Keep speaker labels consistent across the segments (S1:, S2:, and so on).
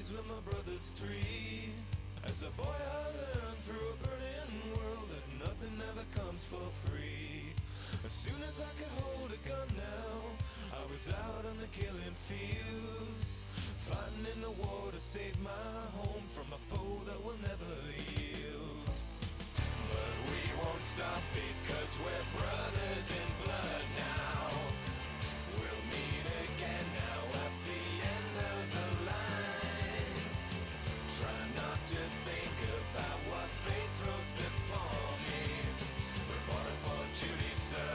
S1: raised with my brothers three. As a boy I learned through a burning world that nothing ever comes for free. As soon as I could hold a gun now, I was out on the killing fields, fighting in the war to save my home from a foe that will never yield. But we won't stop because we're brothers in blood now. We'll meet again now at the end of the line. Try not to think about what fate throws before me. Reporting for duty, sir.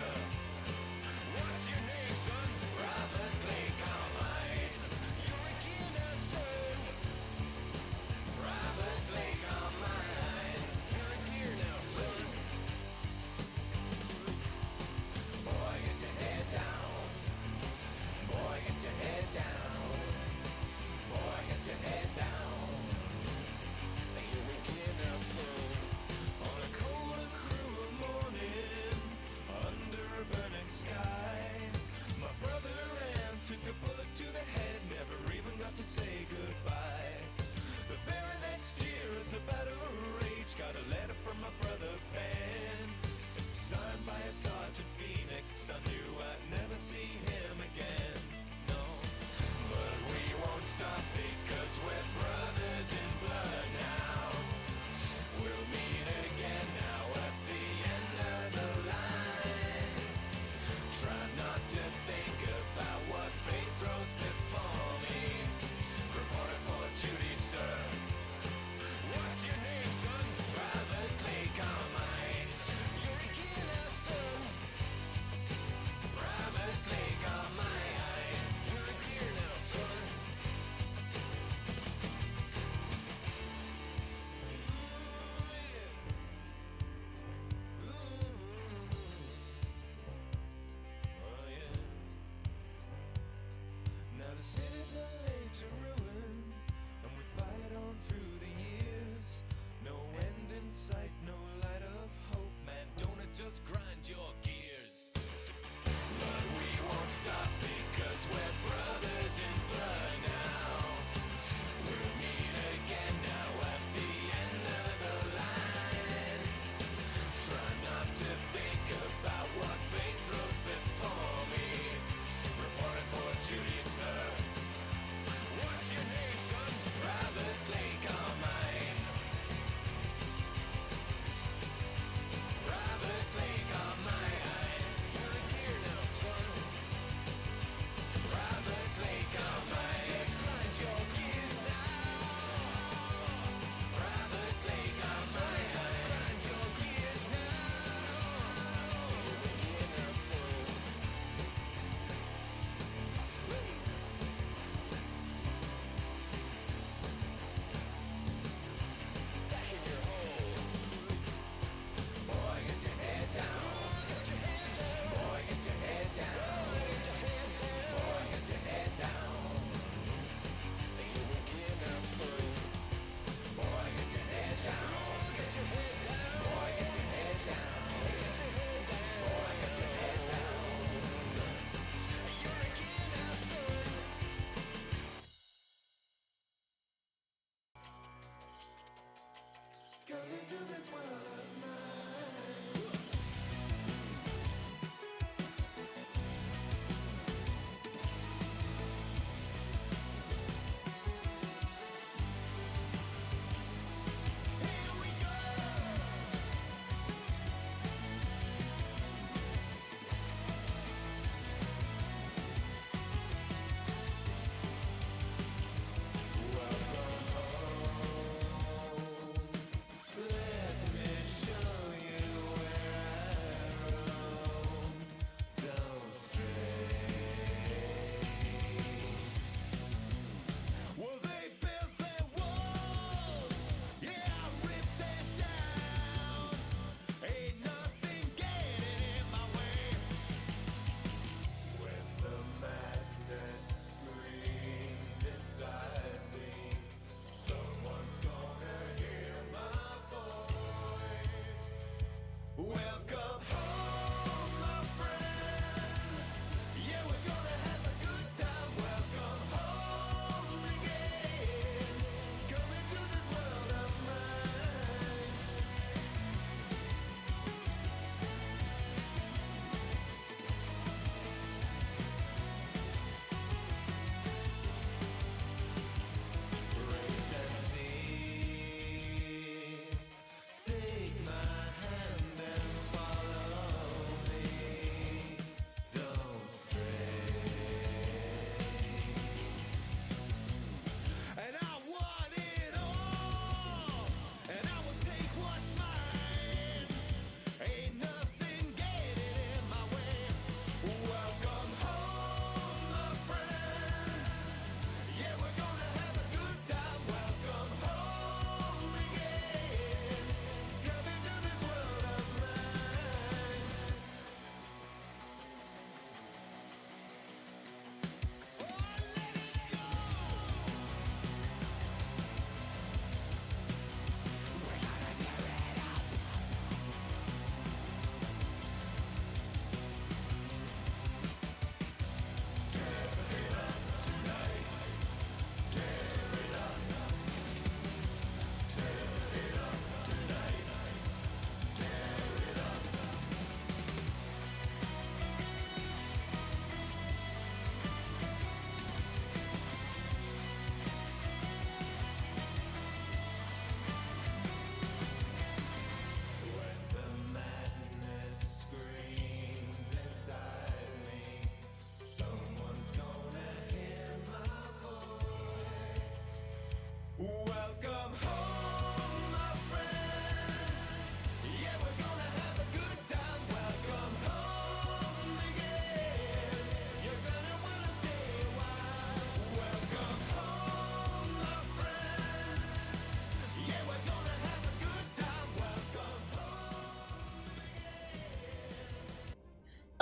S1: What's your name, son? Robert Clay Carmine. You're a kid now, son. Robert Clay Carmine. You're a gear now, son.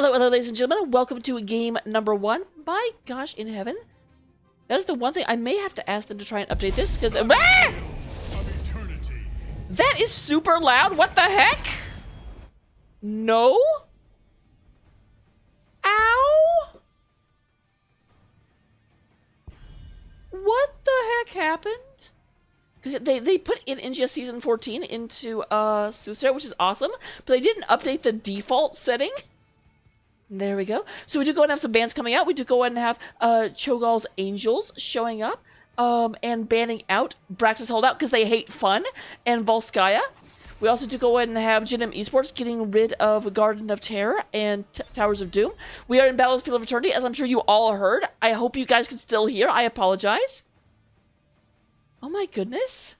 S2: Hello, hello, ladies and gentlemen. Welcome to game number 1. My gosh, in heaven. That is the one thing. I may have to ask them to try and update this, because... Ah! That is super loud. What the heck? No? Ow? What the heck happened? Because they put in NGS Season 14 into Soothsayer, which is awesome, but they didn't update the default setting. There we go. So we do go and have some bands coming out. We do go ahead and have Cho'gall's Angels showing up and banning out Braxis Holdout because they hate fun, and Volskaya. We also do go ahead and have Gen.M eSports getting rid of Garden of Terror and Towers of Doom. We are in Battlefield of Eternity, as I'm sure you all heard. I hope you guys can still hear. I apologize. Oh my goodness.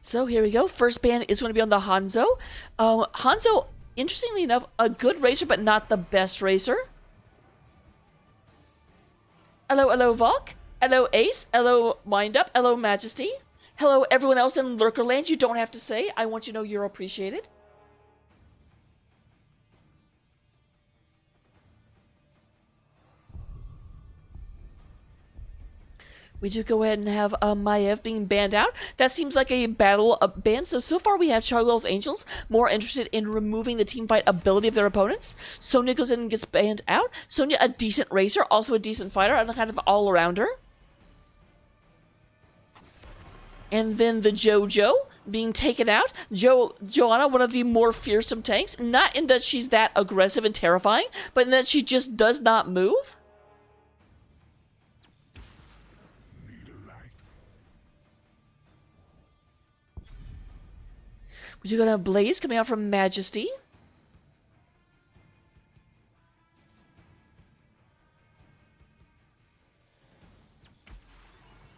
S2: So here we go. First ban is going to be on the Hanzo. Hanzo, interestingly enough, a good racer, but not the best racer. Hello, hello, Volk. Hello, Ace. Hello, Windup. Hello, Majesty. Hello, everyone else in Lurkerland. You don't have to say. I want you to know you're appreciated. We do go ahead and have Maiev being banned out. That seems like a battle ban. So far we have Cho'gall's Angels more interested in removing the teamfight ability of their opponents. Sonya goes in and gets banned out. Sonya, a decent racer, also a decent fighter, and a kind of all-arounder. And then the JoJo being taken out. Joanna, one of the more fearsome tanks. Not in that she's that aggressive and terrifying, but in that she just does not move. We do go to have Blaze coming out from Majesty.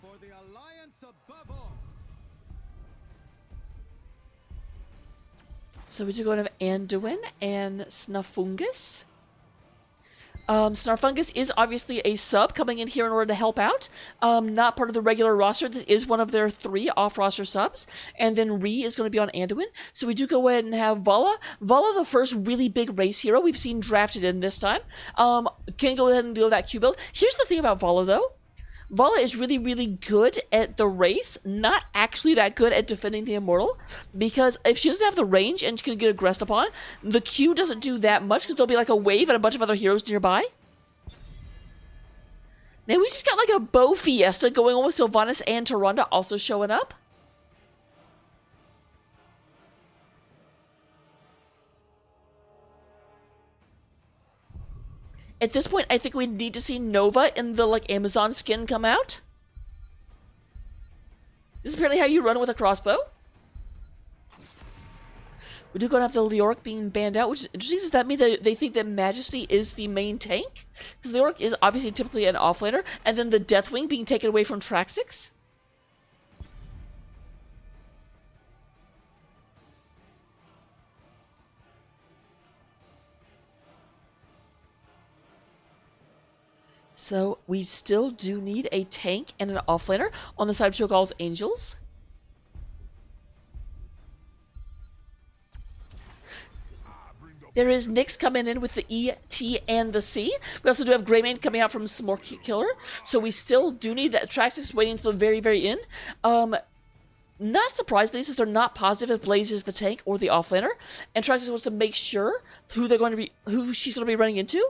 S3: For the Alliance above all.
S2: So we do go to have Anduin and Snuffungus. Snarfungus is obviously a sub coming in here in order to help out. Not part of the regular roster. This is one of their 3 off-roster subs. And then Ree is going to be on Anduin. So we do go ahead and have Vala. Vala, the first really big race hero we've seen drafted in this time. Can go ahead and deal with that Q build. Here's the thing about Vala, though. Vala is really, really good at the race, not actually that good at defending the Immortal, because if she doesn't have the range and she can get aggressed upon, the Q doesn't do that much because there'll be like a wave and a bunch of other heroes nearby. Now we just got like a bow fiesta going on with Sylvanas and Tyrande also showing up. At this point, I think we need to see Nova in the, like, Amazon skin come out. This is apparently how you run with a crossbow. We do go to have the Leoric being banned out, which is interesting. Does that mean that they think that Majesty is the main tank? Because Leoric is obviously typically an offlaner, and then the Deathwing being taken away from Traxix. So we still do need a tank and an offlaner on the side of Cho'gall's Angels. There is Nyx coming in with the E, T, and the C. We also do have Greymane coming out from Smorky Killer. So we still do need that Traxix waiting until the very, very end. Not surprisingly, since they're not positive if Blaze is the tank or the offlaner, and Traxix wants to make sure who she's going to be running into.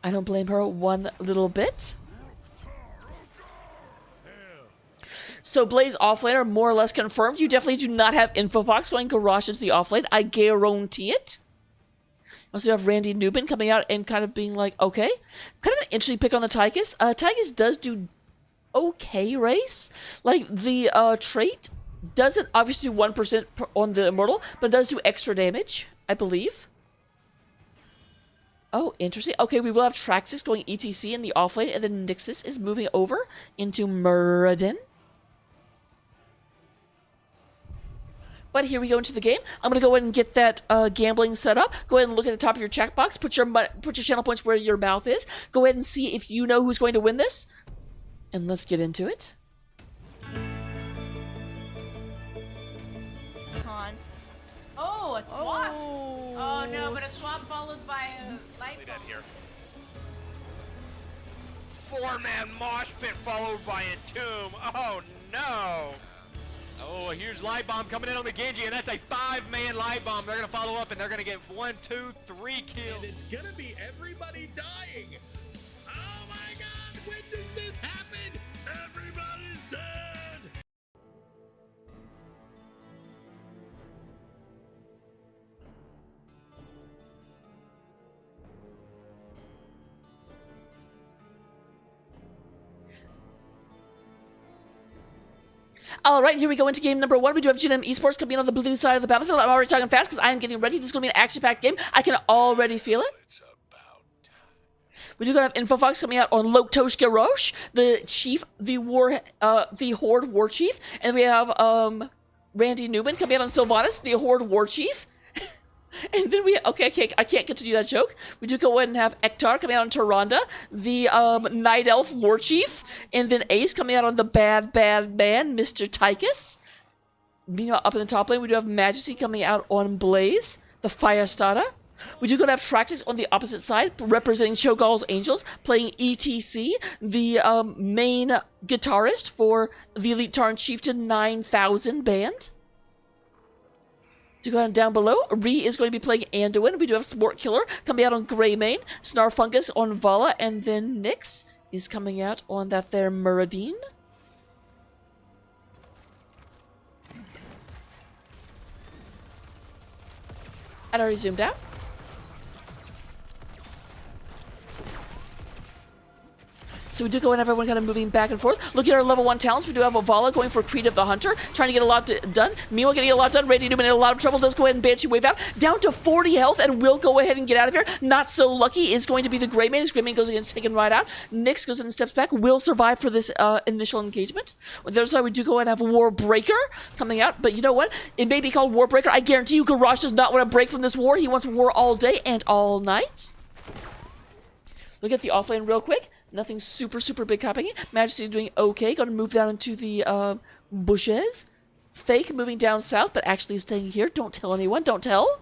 S2: I don't blame her one little bit. So Blaze offlaner, more or less confirmed. You definitely do not have Infofox going Garrosh into the offlane. I guarantee it. Also, you have Randy Newman coming out and kind of being like, okay. Kind of an interesting pick on the Tychus. Tychus does do okay race. Like, the trait doesn't obviously do 1% on the Immortal, but it does do extra damage, I believe. Oh, interesting. Okay, we will have Traxix going ETC in the offlane, and then Nixus is moving over into Muradin. But here we go into the game. I'm going to go ahead and get that gambling set up. Go ahead and look at the top of your checkbox. Put your channel points where your mouth is. Go ahead and see if you know who's going to win this. And let's get into it.
S4: Oh, a swap. Oh no, but a swap followed by a light bulb.
S5: Here. Four-man mosh pit followed by Entomb. Oh no!
S6: Oh, here's Light Bomb coming in on the Genji, and that's a 5-man Light Bomb. They're gonna follow up, and they're gonna get 1, 2, 3 kills.
S7: And it's gonna be everybody dying. Oh my God! When does this happen? Everybody's dead.
S2: All right, here we go into game number 1. We do have Gen.M eSports coming in on the blue side of the battlefield. I'm already talking fast because I am getting ready. This is going to be an action-packed game. I can already feel it. We do have InfoFox coming out on Loktosh Garrosh, the chief, the Horde War Chief, and we have Randy Newman coming out on Sylvanas, the Horde War Chief. And then we, okay, I can't continue that joke. We do go ahead and have Ektar coming out on Tyrande, the Night Elf War Chief, and then Ace coming out on the bad man, Mr. Tychus. Meanwhile, up in the top lane, we do have Majesty coming out on Blaze, the Fire Starter. We do go to have Traxxas on the opposite side, representing Cho'Gall's Angels, playing ETC, the main guitarist for the Elite Tarn Chieftain 9000 band. To go down below, Ree is going to be playing Anduin. We do have Sport Killer coming out on Greymane, Snarfungus on Vala, and then Nyx is coming out on that there Muradin. I'd already zoomed out. So we do go and have everyone kind of moving back and forth. Look at our level 1 talents. We do have Avala going for Creed of the Hunter, trying to get a lot done. Meanwhile, getting a lot done. Randy Newman in a lot of trouble. Does go ahead and Banshee wave out. Down to 40 health and will go ahead and get out of here. Not so lucky is going to be the Greymane. As Greymane goes against taken right out. Nyx goes in and steps back. Will survive for this initial engagement. On the other side, we do go and have Warbreaker coming out. But you know what? It may be called Warbreaker. I guarantee you Garrosh does not want to break from this war. He wants war all day and all night. Look at the offlane real quick. Nothing super big happening. Majesty doing okay. Going to move down into the bushes. Fake moving down south, but actually staying here. Don't tell anyone. Don't tell.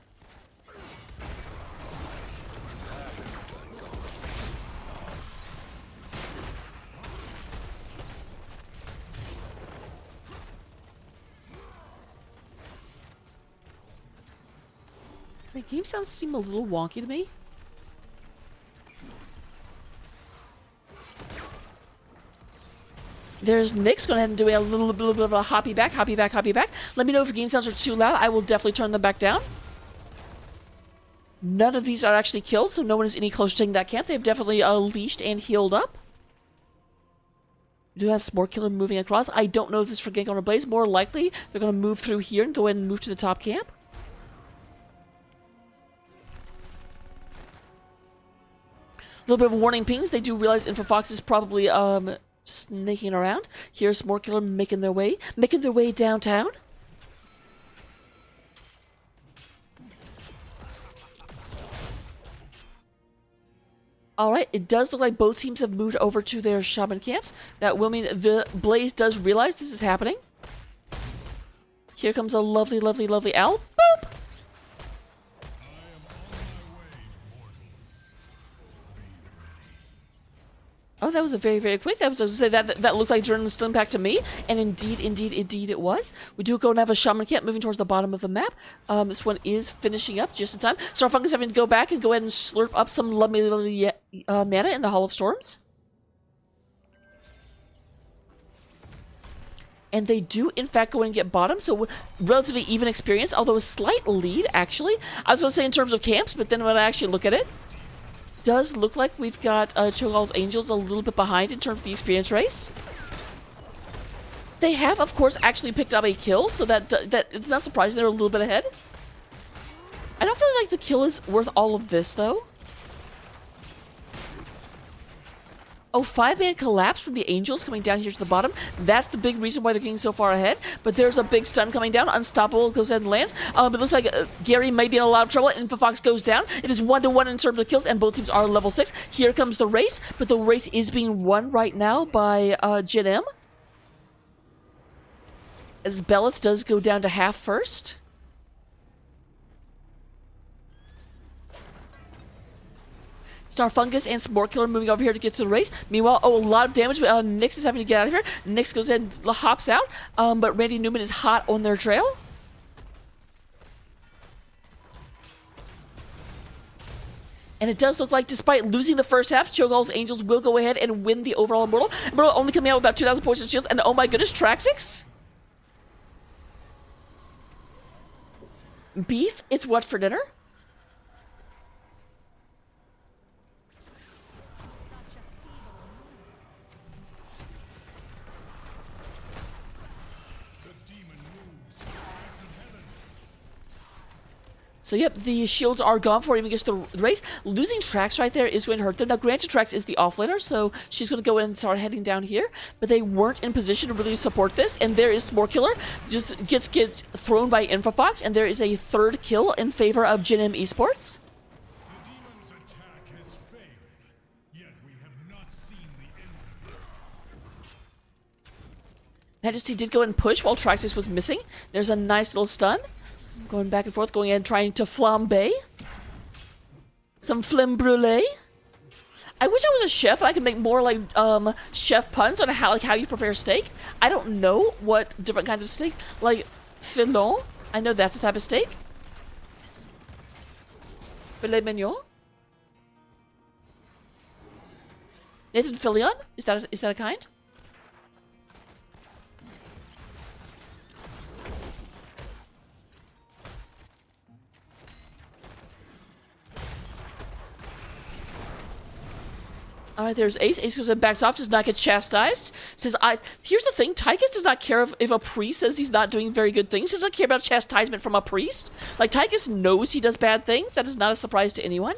S2: My game sounds seem a little wonky to me. There's Nyx going ahead and doing a little bit of a hoppy back. Let me know if the game sounds are too loud. I will definitely turn them back down. None of these are actually killed, so no one is any closer to taking that camp. They've definitely leashed and healed up. We do have Sport Killer moving across. I don't know if this is for gank on a Blaze. More likely, they're going to move through here and go ahead and move to the top camp. A little bit of warning pings. They do realize InfoFox is probably snaking around. Here's Sport Killer making their way downtown. Alright, it does look like both teams have moved over to their shaman camps. That will mean the Blaze does realize this is happening. Here comes a lovely owl. Boop! Oh, that was a very quick. I was going to say that looked like Journalist still impact to me, and indeed it was. We do go and have a shaman camp moving towards the bottom of the map. This one is finishing up just in time. Starfungus having to go back and go ahead and slurp up some lovely mana in the Hall of Storms. And they do, in fact, go and get bottom, so relatively even experience, although a slight lead, actually. I was going to say in terms of camps, but then when I actually look at it, does look like we've got Cho'Gall's Angels a little bit behind in terms of the experience race. They have, of course, actually picked up a kill, so that it's not surprising they're a little bit ahead. I don't feel like the kill is worth all of this, though. Oh, 5-man collapse from the Angels coming down here to the bottom. That's the big reason why they're getting so far ahead. But there's a big stun coming down. Unstoppable goes ahead and lands. It looks like Gary may be in a lot of trouble. Infofox goes down. It is 1-1 in terms of kills, and both teams are level 6. Here comes the race, but the race is being won right now by Gen.M. As Belith does go down to half first. Starfungus and Sportkiller moving over here to get to the race. Meanwhile, a lot of damage, but Nyx is having to get out of here. Nyx goes ahead and hops out, but Randy Newman is hot on their trail. And it does look like, despite losing the first half, Cho'Gall's Angels will go ahead and win the overall Immortal. Immortal only coming out with about 2,000 points in shield, and oh my goodness, Traxix? Beef? It's what for dinner? So yep, the shields are gone before it even gets to the race. Losing Trax right there is going to hurt them. Now granted, Trax is the offlaner, so she's going to go in and start heading down here. But they weren't in position to really support this. And there is Sportkiller, just gets thrown by Infofox. And there is a third kill in favor of Gen.M eSports.
S7: The demon's attack has failed, yet we have not seen the end of it.
S2: Majesty did go and push while Traxxas was missing. There's a nice little stun. Going back and forth, going in and trying to flambe. Some flamme brûlée. I wish I was a chef and I could make more like chef puns on how you prepare steak. I don't know what different kinds of steak, like filon. I know that's a type of steak. Filet mignon. Nathan Fillion? Is that a kind? Alright, there's Ace. Ace goes and backs off, does not get chastised. Says, here's the thing, Tychus does not care if a priest says he's not doing very good things. He doesn't care about chastisement from a priest. Like, Tychus knows he does bad things. That is not a surprise to anyone.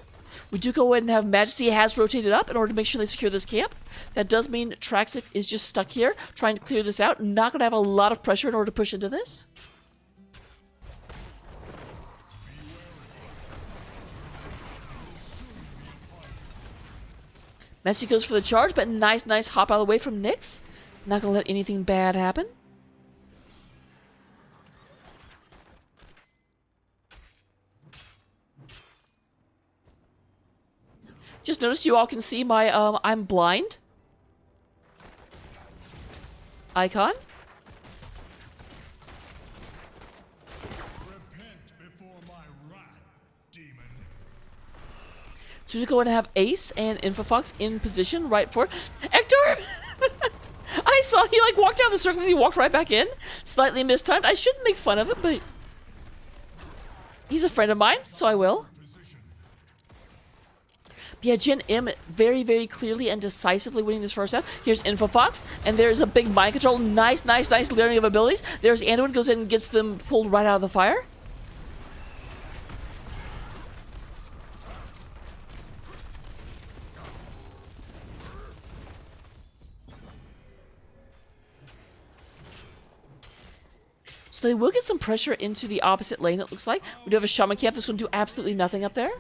S2: We do go ahead and have Majesty has rotated up in order to make sure they secure this camp. That does mean Traxxas is just stuck here, trying to clear this out. Not going to have a lot of pressure in order to push into this. Messi goes for the charge, but nice hop out of the way from Nyx. Not going to let anything bad happen. Just notice you all can see my, I'm blind icon.
S7: Repent before my wrath, demon.
S2: So we go and have Ace and Infofox in position right for Hector. I saw he like walked down the circle and he walked right back in. Slightly mistimed. I shouldn't make fun of him, but he's a friend of mine, so I will. Yeah, Gen.M very clearly and decisively winning this first half. Here's Infofox, and there's a big mind control. Nice layering of abilities. There's Anduin, goes in and gets them pulled right out of the fire. So they will get some pressure into the opposite lane, it looks like. We do have a Shaman camp that's going to do absolutely nothing up there.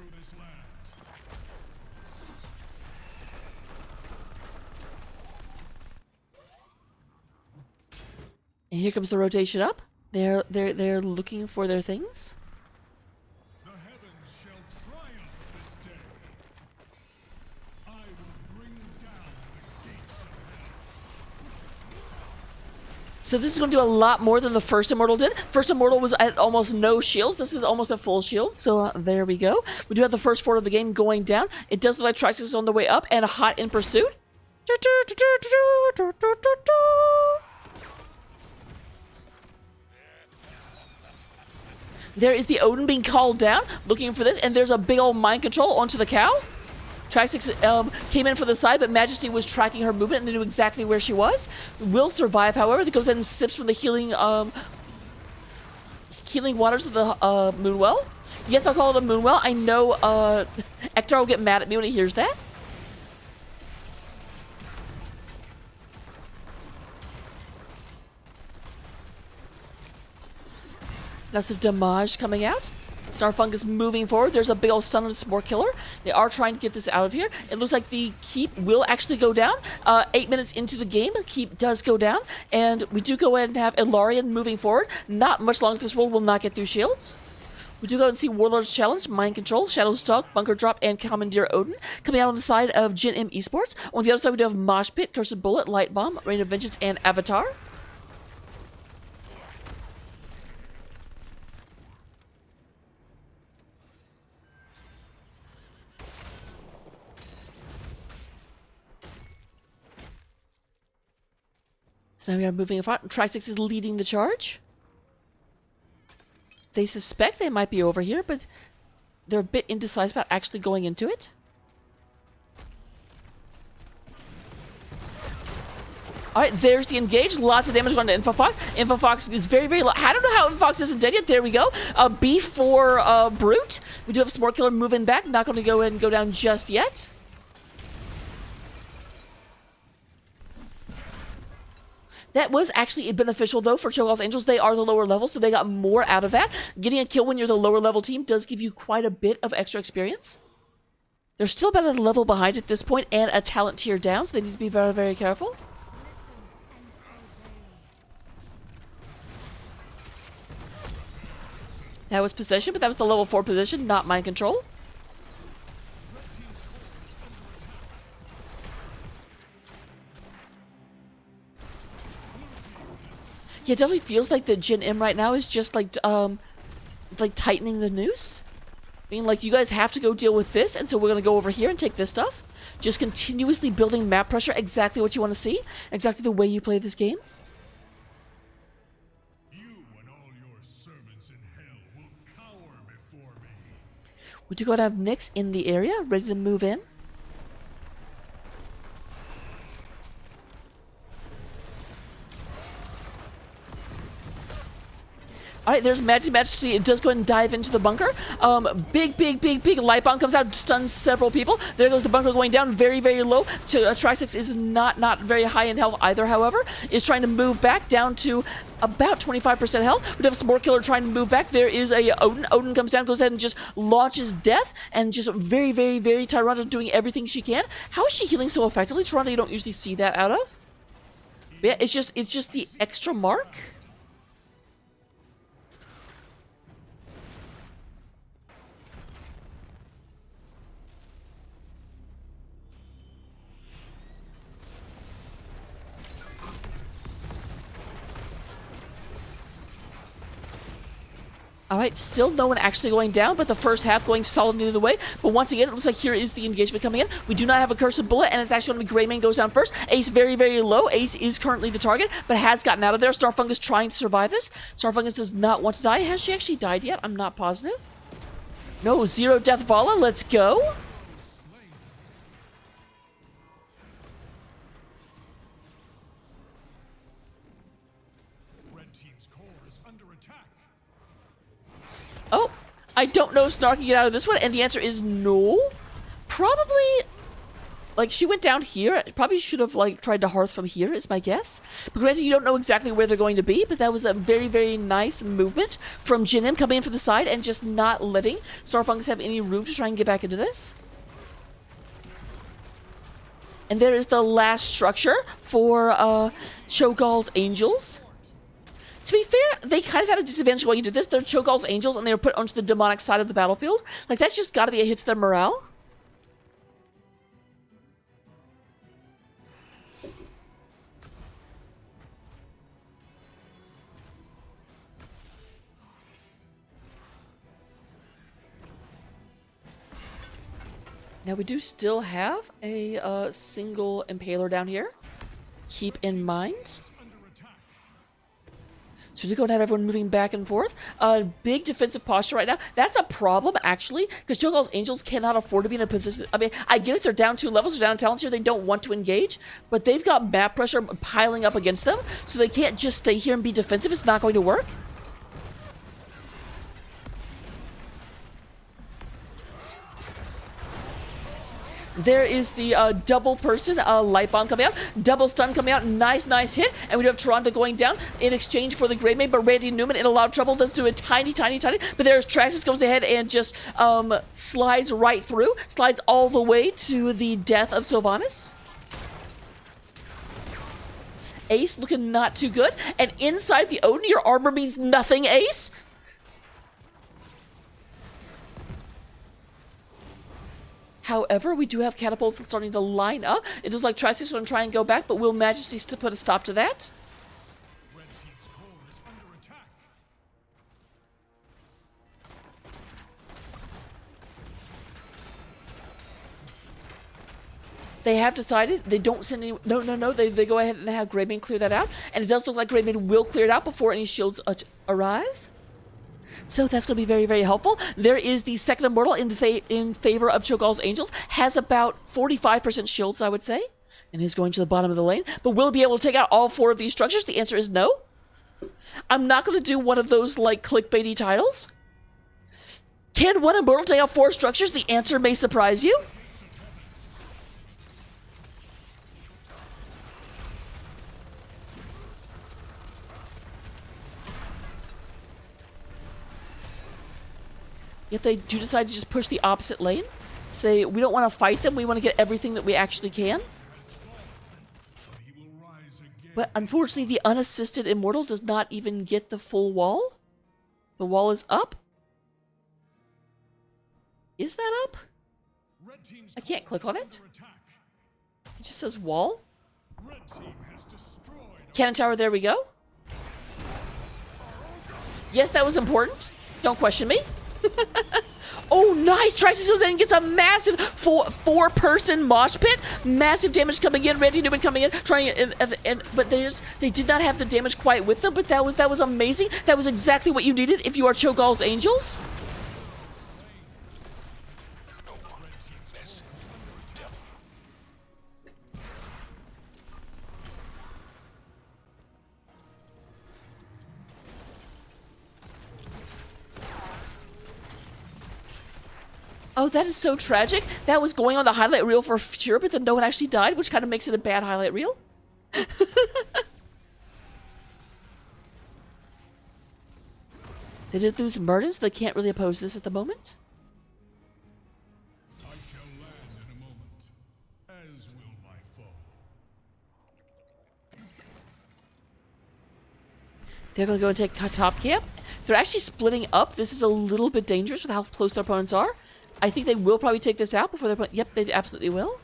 S2: And here comes the rotation up. They're looking for their things.
S7: The heavens shall triumph this day. I will bring down the gates of hell.
S2: So this is going to do a lot more than the first Immortal did. First Immortal was at almost no shields. This is almost a full shield. So there we go. We do have the first fort of the game going down. It does look like Traxxas is on the way up and hot in pursuit. There is the Odin being called down, looking for this, and there's a big old mind control onto the cow. Traxxas came in for the side, but Majesty was tracking her movement and they knew exactly where she was. Will survive, however. That goes in and sips from the healing waters of the Moonwell. Yes, I'll call it a Moonwell. I know Ektar will get mad at me when he hears that. Lots of damage coming out. Starfungus moving forward. There's a big old stun on the Spore Killer. They are trying to get this out of here. It looks like the keep will actually go down. 8 minutes into the game, the keep does go down. And we do go ahead and have Ilarion moving forward. Not much longer. This world will not get through shields. We do go and see Warlord's Challenge, Mind Control, Shadow Stalk, Bunker Drop, and Commandeer Odin coming out on the side of Gen.M eSports. On the other side, we do have Mosh Pit, Cursed Bullet, Light Bomb, Rain of Vengeance, and Avatar. So now we are moving in front. Tri-6 is leading the charge. They suspect they might be over here, but they're a bit indecisive about actually going into it. Alright, there's the engage. Lots of damage going to InfoFox. InfoFox is very, very low. I don't know how InfoFox isn't dead yet. There we go. Beef for Brute. We do have Spore Killer moving back. Not going to go ahead and go down just yet. That was actually beneficial, though, for Cho'Gall's Angels. They are the lower level, so they got more out of that. Getting a kill when you're the lower level team does give you quite a bit of extra experience. They're still about a level behind at this point and a talent tier down, so they need to be very, very careful. That was possession, but that was the level 4 position, not mind control. Yeah, it definitely feels like the Gen.M right now is just like tightening the noose. I mean, like, you guys have to go deal with this, and so we're gonna go over here and take this stuff. Just continuously building map pressure, exactly what you want to see, exactly the way you play this game.
S7: You and all your servants in hell will cower before me.
S2: We do go to have Nyx in the area, ready to move in. Alright, there's Majesty. It does go ahead and dive into the bunker. Big light bomb comes out, stuns several people. There goes the bunker going down, very, very low. Tri-6 is not very high in health either, however. Is trying to move back down to about 25% health. We have a Spore Killer trying to move back. There is a Odin. Odin comes down, goes ahead and just launches death, and just very, very, very Tyrande doing everything she can. How is she healing so effectively? Tyrande, you don't usually see that out of. But yeah, it's just the extra mark. Alright, still no one actually going down, but the first half going solidly the way. But once again, it looks like here is the engagement coming in. We do not have a Cursed Bullet, and it's actually going to be Greymane goes down first. Ace very, very low. Ace is currently the target, but has gotten out of there. Starfungus trying to survive this. Starfungus does not want to die. Has she actually died yet? I'm not positive. No, 0 death Vala. Let's go.
S7: Red team's core is under attack.
S2: Oh, I don't know if Snark can get out of this one, and the answer is no. Probably, like, she went down here. Probably should have, like, tried to hearth from here, is my guess. But granted, you don't know exactly where they're going to be, but that was a very, very nice movement from Gen.M coming in from the side and just not letting Starfungus have any room to try and get back into this. And there is the last structure for Cho'Gall's Angels. To be fair, they kind of had a disadvantage going into this. They're Cho'Gall's Angels, and they were put onto the demonic side of the battlefield. Like, that's just gotta be a hit to their morale. Now, we do still have a single Impaler down here. Keep in mind. So we go and have everyone moving back and forth. Big defensive posture right now. That's a problem, actually, because Cho'Gall's Angels cannot afford to be in a position. I mean, I get it, they're down 2 levels, they're down talents here, they don't want to engage, but they've got map pressure piling up against them, so they can't just stay here and be defensive. It's not going to work. There is the double person light bomb coming out, double stun coming out, nice hit, and we do have Toronto going down in exchange for the Great Maid, but Randy Newman in a lot of trouble, does do a tiny, but there's Traxxas goes ahead and just slides right through, slides all the way to the death of Sylvanas. Ace looking not too good, and inside the Odin, your armor means nothing, Ace. However, we do have catapults starting to line up. It looks like Traxxas is going to try and go back, but will Majesty still put a stop to that?
S7: Red team's core is under attack.
S2: They have decided they don't send any. No. They go ahead and have Greyman clear that out, and it does look like Greyman will clear it out before any shields arrive. So that's going to be very, very helpful. There is the second Immortal in favor of Cho'Gall's Angels. Has about 45% shields, I would say. And is going to the bottom of the lane. But will it be able to take out all 4 of these structures? The answer is no. I'm not going to do one of those, like, clickbaity titles. Can one Immortal take out 4 structures? The answer may surprise you. If they do decide to just push the opposite lane, say, we don't want to fight them, we want to get everything that we actually can. But unfortunately, the unassisted Immortal does not even get the full wall. The wall is up. Is that up? I can't click on it. It just says wall. Cannon tower, there we go. Yes, that was important. Don't question me. Oh, nice! Traxxas goes in and gets a massive four-person mosh pit. Massive damage coming in. Randy Newman coming in, trying but they did not have the damage quite with them. But that was amazing. That was exactly what you needed if you are Cho'Gall's Angels. Oh, that is so tragic. That was going on the highlight reel for sure, but then no one actually died, which kind of makes it a bad highlight reel. They did lose Murden, so they can't really oppose this at the moment.
S7: I shall land in a moment, as will my foe.
S2: They're going to go and take top camp. They're actually splitting up. This is a little bit dangerous with how close their opponents are. I think they will probably take this out before their opponent. Yep, they absolutely will.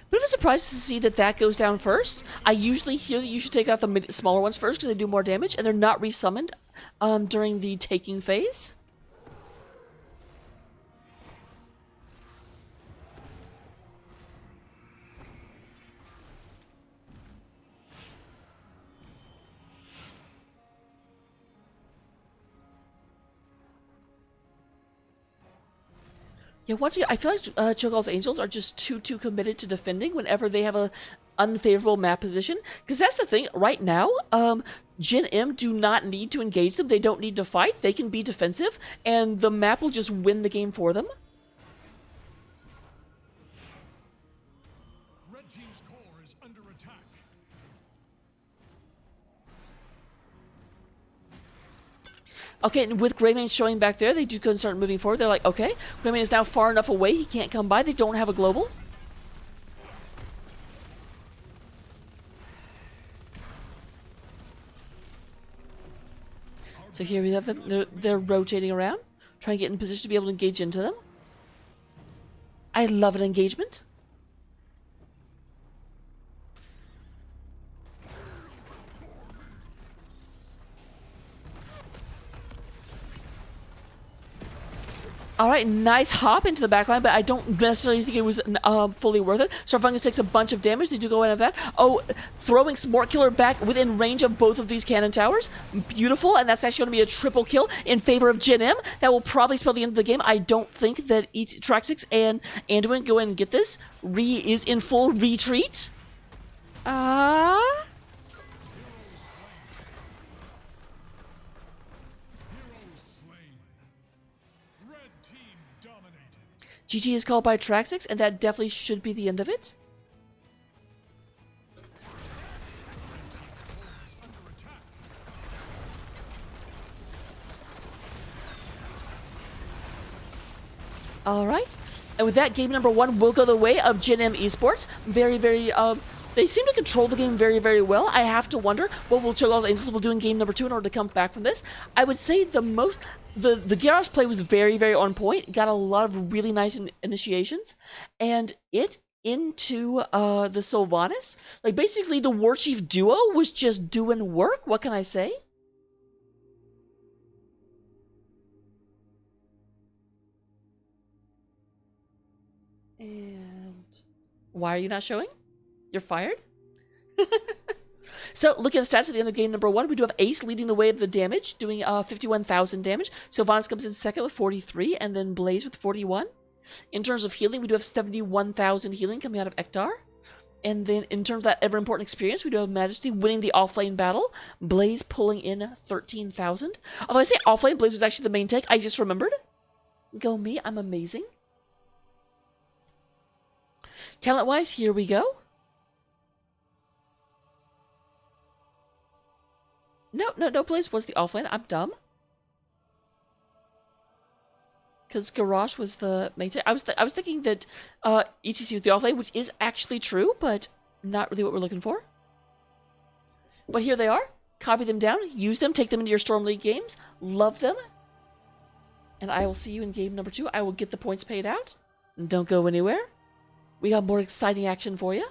S2: Bit of a surprise to see that goes down first. I usually hear that you should take out the smaller ones first because they do more damage, and they're not resummoned during the taking phase. Yeah, once again, I feel like Cho'Gall's Angels are just too committed to defending whenever they have a unfavorable map position. Because that's the thing, right now, Gen.M do not need to engage them. They don't need to fight. They can be defensive, and the map will just win the game for them.
S7: Red team's core is under attack.
S2: Okay, and with Greymane showing back there, they do go and start moving forward. They're like, okay, Greymane is now far enough away, he can't come by. They don't have a global. So here we have them. They're rotating around, trying to get in position to be able to engage into them. I love an engagement. All right, nice hop into the backline, but I don't necessarily think it was fully worth it. Starfungus takes a bunch of damage. They do go in of that. Oh, throwing Smart Killer back within range of both of these cannon towers. Beautiful, and that's actually going to be a triple kill in favor of Gen.M. That will probably spell the end of the game. I don't think that Traxxas and Anduin go in and get this. Is in full retreat. GG is called by Traxix, and that definitely should be the end of it. Alright. And with that, game number 1 will go the way of Gen.M eSports. Very, very, they seem to control the game very, very well. I have to wonder what will Cho'gall Angels will do in game number 2 in order to come back from this. I would say the Gyarados play was very, very on point. Got a lot of really nice initiations. And it into the Sylvanas. Like, basically, the War Chief duo was just doing work. What can I say? And why are you not showing? You're fired? So, looking at the stats at the end of game number 1, we do have Ace leading the way of the damage, doing 51,000 damage. Sylvanas comes in second with 43, and then Blaze with 41. In terms of healing, we do have 71,000 healing coming out of Ektar. And then in terms of that ever-important experience, we do have Majesty winning the offlane battle, Blaze pulling in 13,000. Although I say offlane, Blaze was actually the main take, I just remembered. Go me, I'm amazing. Talent-wise, here we go. No, Blaze was the offlane. I'm dumb. Because Garrosh was the main. I was thinking that ETC was the offlane, which is actually true, but not really what we're looking for. But here they are. Copy them down, use them, take them into your Storm League games. Love them. And I will see you in game number 2. I will get the points paid out. Don't go anywhere. We got more exciting action for you.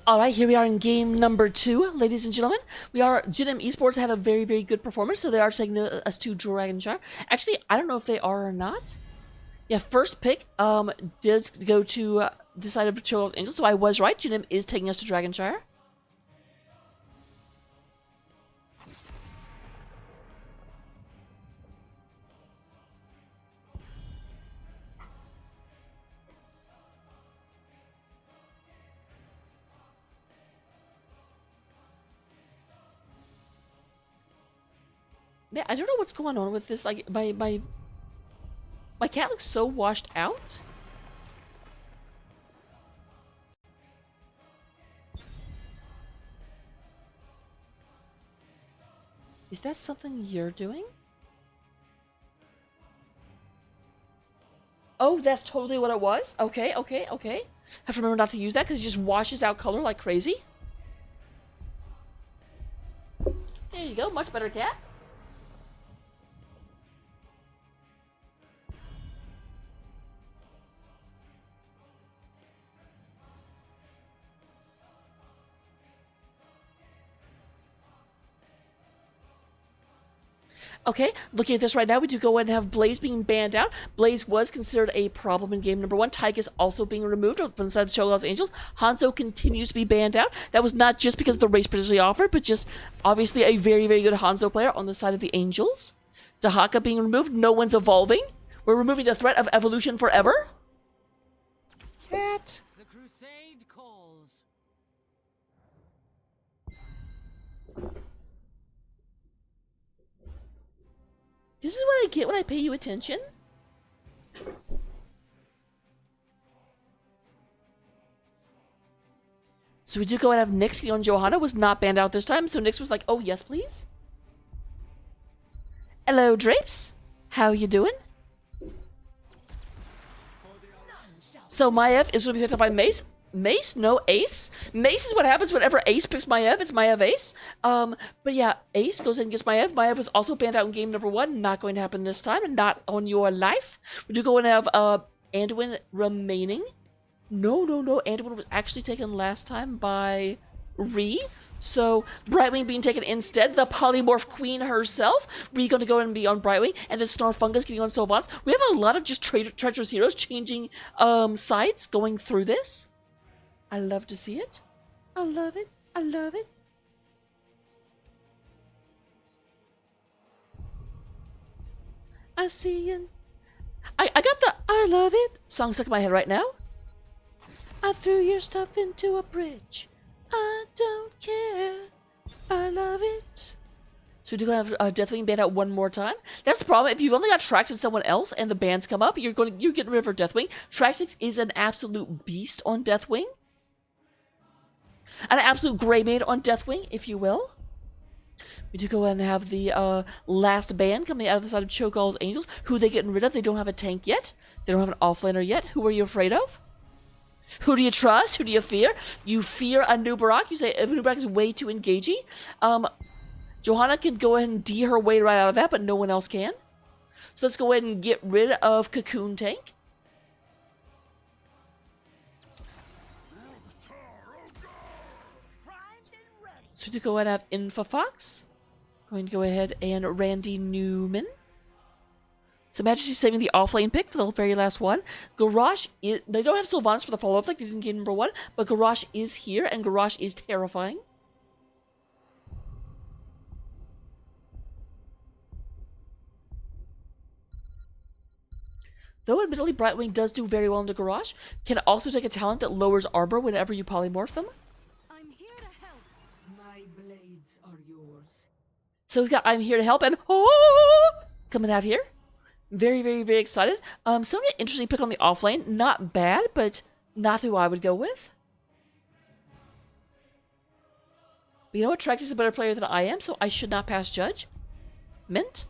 S2: Alright, here we are in game number 2, ladies and gentlemen. Gen.M eSports had a very, very good performance, so they are taking us to Dragonshire. Actually, I don't know if they are or not. Yeah, first pick does go to the side of Cho'gall's Angels, so I was right. Gen.M is taking us to Dragonshire. Yeah, I don't know what's going on with this. Like, my cat looks so washed out. Is that something you're doing? Oh, that's totally what it was? Okay, okay, okay. Have to remember not to use that because it just washes out color like crazy. There you go, much better, cat. Okay, looking at this right now, we do go ahead and have Blaze being banned out. Blaze was considered a problem in game number 1. Tyke is also being removed from the side of Cho'Gall's Angels. Hanzo continues to be banned out. That was not just because of the race previously offered, but just obviously a very, very good Hanzo player on the side of the Angels. Dahaka being removed. No one's evolving. We're removing the threat of evolution forever. Cat.
S3: The crusade calls.
S2: This is what I get when I pay you attention. So we do go and have Nyx on Johanna. Was not banned out this time, so Nyx was like, oh, yes, please. Hello, Drapes. How you doing? So Maiev is going to be picked up by Mace. Mace? No, Ace. Mace is what happens whenever Ace picks Maiev. It's Maiev Ace. But yeah, Ace goes in and gets Maiev. Maiev was also banned out in game number 1. Not going to happen this time, and not on your life. We do go and have Anduin remaining. No. Anduin was actually taken last time by Ree. So Brightwing being taken instead. The polymorph queen herself. Ree going to go and be on Brightwing, and then Snarfungus getting on Sylvanas. We have a lot of just treacherous heroes changing sides going through this. I love to see it. I love it. I love it. I see you. I got the I love it song stuck in my head right now. I threw your stuff into a bridge. I don't care. I love it. So we do have Deathwing banned out one more time. That's the problem. If you've only got Traxxas and someone else and the bans come up, you're getting rid of Deathwing. Traxxas is an absolute beast on Deathwing. An absolute gray maid on Deathwing, if you will. We do go ahead and have the last ban coming out of the side of Cho'Gall's Angels. Who are they getting rid of? They don't have a tank yet. They don't have an offlaner yet. Who are you afraid of? Who do you trust? Who do you fear? You fear a Nubarak. You say Nubarak is way too engagey. Johanna can go ahead and D her way right out of that, but no one else can. So let's go ahead and get rid of Cocoon Tank. So to go ahead and have Infafox. Going to go ahead and Randy Newman. So Majesty's saving the offlane pick for the very last one. Garrosh is... They don't have Sylvanas for the follow-up like they did in game number 1, but Garrosh is here, and Garrosh is terrifying. Though admittedly Brightwing does do very well into Garrosh, can also take a talent that lowers armor whenever you polymorph them.
S8: I'm here to help. My blades are yours.
S2: So we got I'm here to help and oh, coming out here. Very, very, very excited. So an interesting pick on the offlane. Not bad, but not who I would go with. But you know what? Trax is a better player than I am, so I should not pass judge. Mint.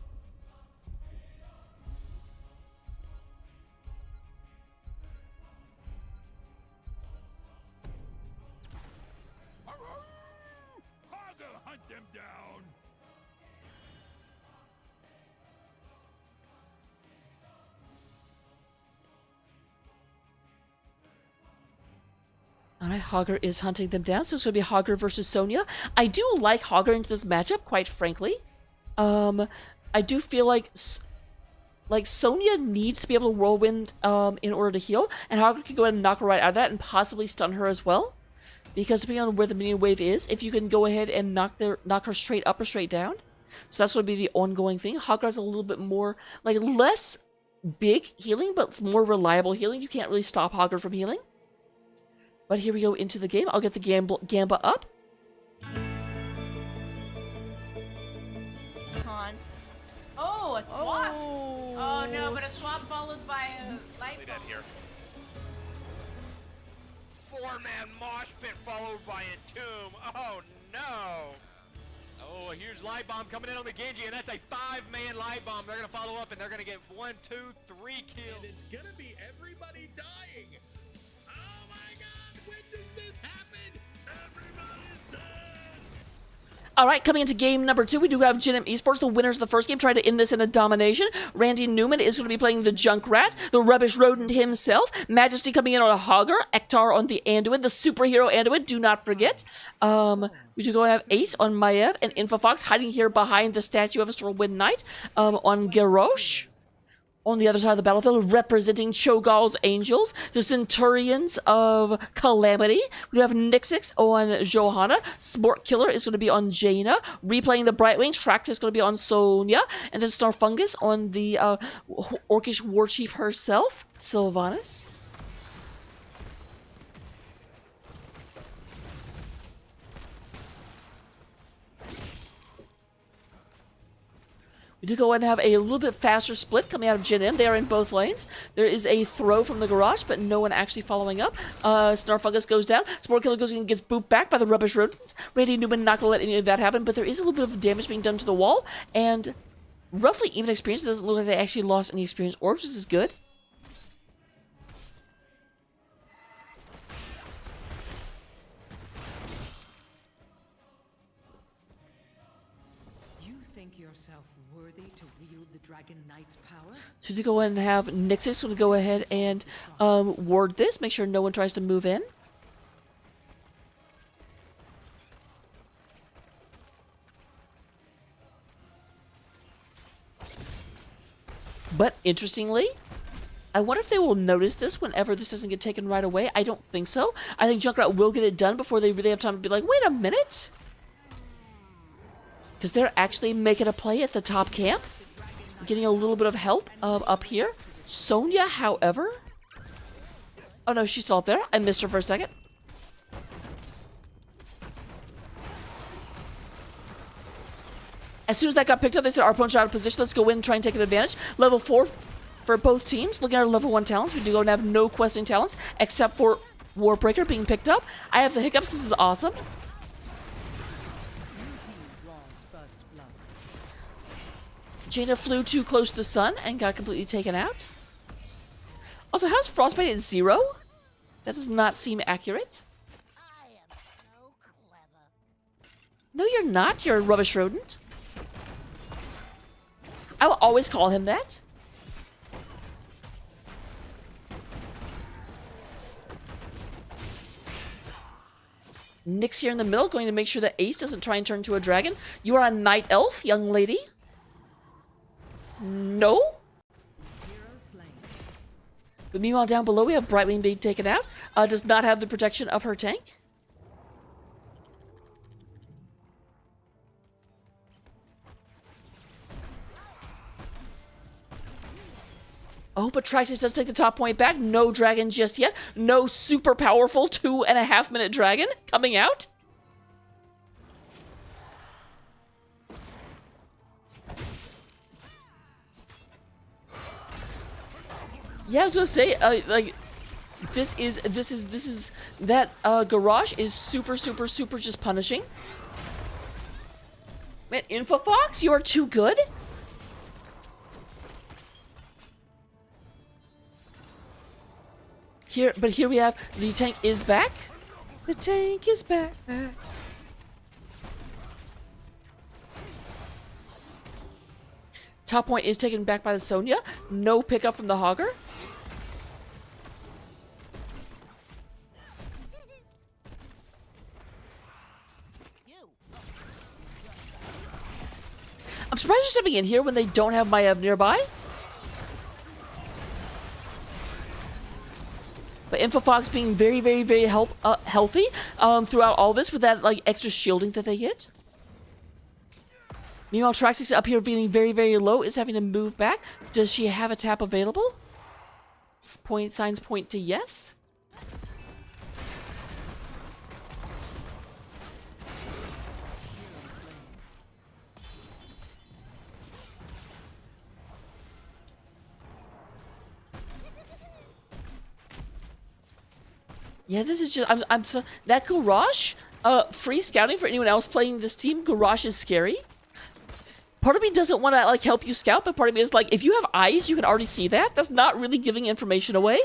S7: Hunt them down.
S2: Alright, Hogger is hunting them down, so it's going to be Hogger versus Sonya. I do like Hogger into this matchup, quite frankly. I do feel like Sonya needs to be able to whirlwind in order to heal, and Hogger can go ahead and knock her right out of that and possibly stun her as well. Because depending on where the minion wave is, if you can go ahead and knock her straight up or straight down. So that's going to be the ongoing thing. Hogger has a little bit more, like less big healing, but more reliable healing. You can't really stop Hogger from healing. But here we go into the game. I'll get the Gamba up.
S4: Oh, a swap. Oh no, but a swap followed by a light
S5: Play that
S4: bulb.
S5: here. Four-man mosh pit followed by Entomb. Oh no!
S6: Oh, a huge light bomb coming in on the Genji, and that's a 5-man light bomb. They're gonna follow up, and they're gonna get 1, 2, 3 kills.
S7: And it's gonna be everybody dying. Oh my god, when does this happen? Everybody's dead.
S2: All right, coming into game number 2, we do have Gen.M eSports, the winners of the first game, trying to end this in a domination. Randy Newman is going to be playing the Junkrat, the rubbish rodent himself. Majesty coming in on a Hogger, Ektar on the Anduin, the superhero Anduin, do not forget. We do go and have Ace on Maiev, and Infofox hiding here behind the statue of a Stormwind Knight on Garrosh. On the other side of the battlefield, representing Cho'Gall's Angels, the Centurions of Calamity. We have Nixix on Johanna. Sport Killer is going to be on Jaina. Replaying the Brightwings, Trax is going to be on Sonya. And then Starfungus on the Orcish Warchief herself, Sylvanas. We do go ahead and have a little bit faster split coming out of Gen.M. They are in both lanes. There is a throw from the garage, but no one actually following up. Snarfungus goes down. Sport Killer goes and gets booped back by the rubbish rodents. Randy Newman not going to let any of that happen, but there is a little bit of damage being done to the wall. And roughly even experience. It doesn't look like they actually lost any experience orbs, which is good.
S8: You think yourself worthy to wield the Dragon Knight's power?
S2: So to go ahead and have Nixus going to go ahead and ward this. Make sure no one tries to move in. But interestingly, I wonder if they will notice this whenever this doesn't get taken right away. I don't think so. I think Junkrat will get it done before they really have time to be like, wait a minute. Because they're actually making a play at the top camp. Getting a little bit of help up here. Sonya, however... Oh no, she's still up there. I missed her for a second. As soon as that got picked up, they said our opponent's out of position. Let's go in and try and take an advantage. Level 4 for both teams. Looking at our level 1 talents, we do go and have no questing talents except for Warbreaker being picked up. I have the hiccups. This is awesome. Jaina flew too close to the sun and got completely taken out. Also, how's Frostbite at 0? That does not seem accurate. No, you're not. You're a rubbish rodent. I will always call him that. Nyx here in the middle, going to make sure that Ace doesn't try and turn into a dragon. You are a night elf, young lady. No? But meanwhile, down below, we have Brightwing being taken out. Does not have the protection of her tank. Oh, but Trixis does take the top point back. No dragon just yet. No super powerful 2.5-minute dragon coming out. Yeah, I was gonna say, like, this is that garage is super just punishing. Man, Infofox, you are too good. Here we have the tank is back. The tank is back. Top point is taken back by the Sonya. No pickup from the Hogger. I'm surprised you're stepping in here when they don't have Maiev nearby. But Infofox being very healthy throughout all this with that like extra shielding that they get. Meanwhile, Traxxas up here being very low is having to move back. Does she have a tap available? Signs point to yes. Yeah, this is just I'm so that garage free scouting for anyone else playing this team. Garage is scary. Part of me doesn't want to like help you scout, but part of me is like, if you have eyes, you can already see that. That's not really giving information away.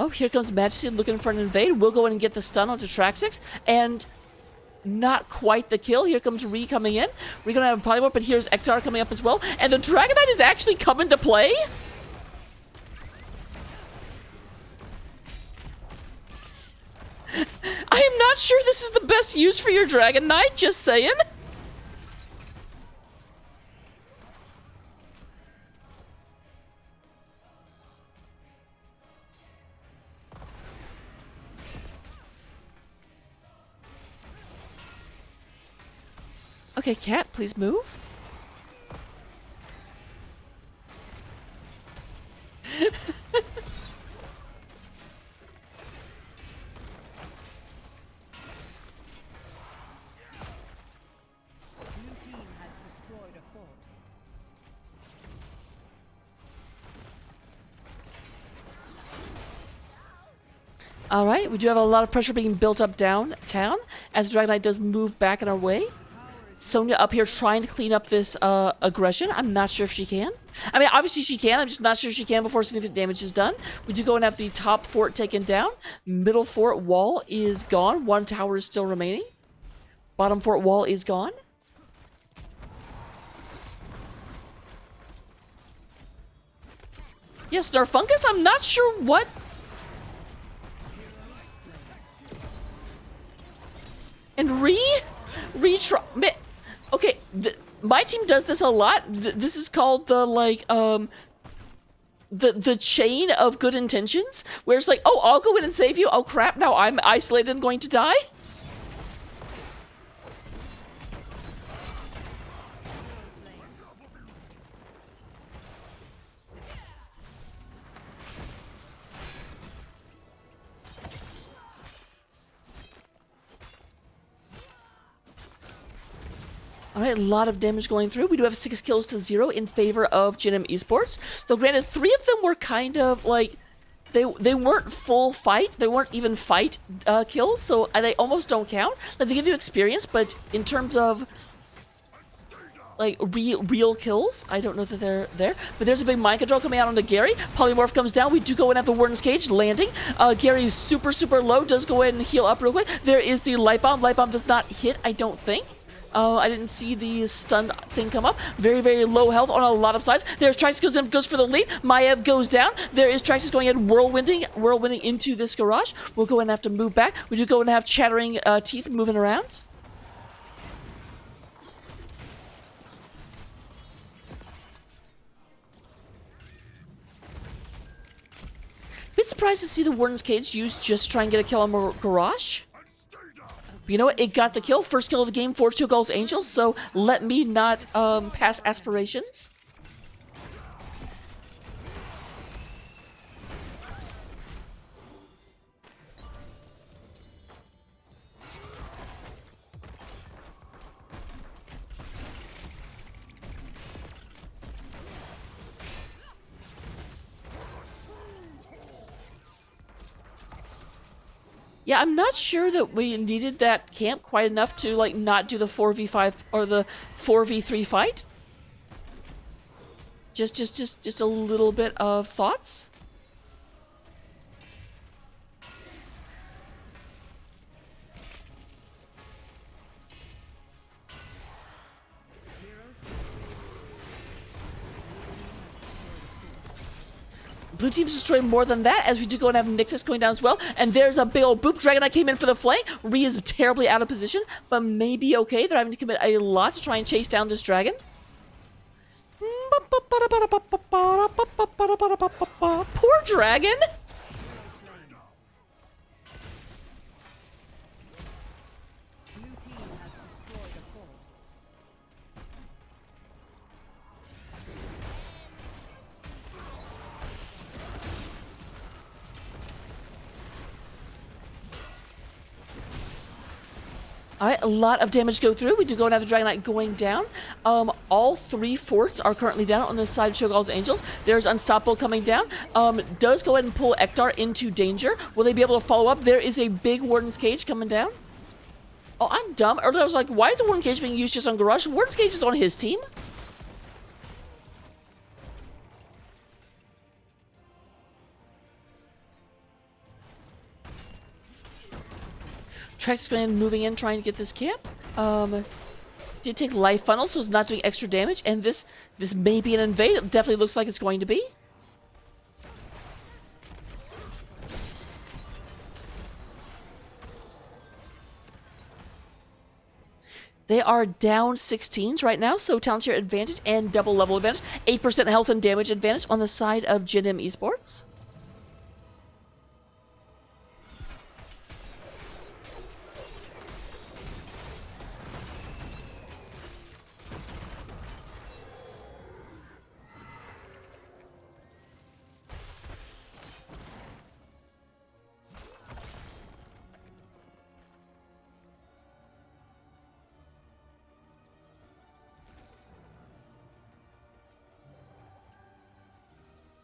S2: Oh, here comes Majesty looking for an invade. We'll go in and get the stun onto Traxxas. And not quite the kill. Here comes Ree coming in. We're going to have a polymorph, but here's Ektar coming up as well. And the Dragonite is actually coming to play. I am not sure this is the best use for your Dragonite, just saying. Okay, cat, please move. All right, we do have a lot of pressure being built up downtown as Dragonite does move back in our way. Sonya up here trying to clean up this aggression. I'm not sure if she can. I mean, obviously she can. I'm just not sure she can before significant damage is done. We do go and have the top fort taken down. Middle fort wall is gone. One tower is still remaining. Bottom fort wall is gone. Yeah, Starfungus, I'm not sure what... And retry... Okay, my team does this a lot. This is called the, like, the chain of good intentions, where it's like, oh, I'll go in and save you. Oh, crap, now I'm isolated and going to die. All right, a lot of damage going through. We do have 6 kills to 0 in favor of Gen.M eSports. Though granted, 3 of them were kind of like, they weren't full fight. They weren't even fight kills, so they almost don't count. Like, they give you experience, but in terms of like real kills, I don't know that they're there. But there's a big mind control coming out onto Gary. Polymorph comes down. We do go in at the Warden's Cage, landing. Gary's super low, does go in and heal up real quick. There is the Light Bomb. Light Bomb does not hit, I don't think. I didn't see the stun thing come up. Very low health on a lot of sides. There's Traxxas goes for the lead. Maiev goes down. There is Traxxas going in, whirlwinding into this garage. We'll go and have to move back. We do go and have chattering teeth moving around. Bit surprised to see the Warden's Cage used just to try and get a kill on Garage. You know what? It got the kill. First kill of the game for Cho'gall's Angels, so let me not pass aspirations. Yeah, I'm not sure that we needed that camp quite enough to, like, not do the 4v5 or the 4v3 fight. Just a little bit of thoughts. Blue team's destroying more than that, as we do go and have Nixus going down as well. And there's a big old boop. Dragonite came in for the flank. Ree is terribly out of position, but maybe okay. They're having to commit a lot to try and chase down this dragon. Poor dragon. Alright, a lot of damage go through. We do go and have the Dragon Knight going down. All 3 forts are currently down on the side of Cho'Gall's Angels. There's Unstoppable coming down. Does go ahead and pull Ektar into danger. Will they be able to follow up? There is a big Warden's Cage coming down. Oh, I'm dumb. Earlier I was like, why is the Warden's Cage being used just on Garage? Warden's Cage is on his team. Trax going moving in, trying to get this camp. Did take life funnel, so it's not doing extra damage. And this may be an invade. It definitely looks like it's going to be. They are down 16s right now, so talent tier advantage and double level advantage. 8% health and damage advantage on the side of Gen.M eSports.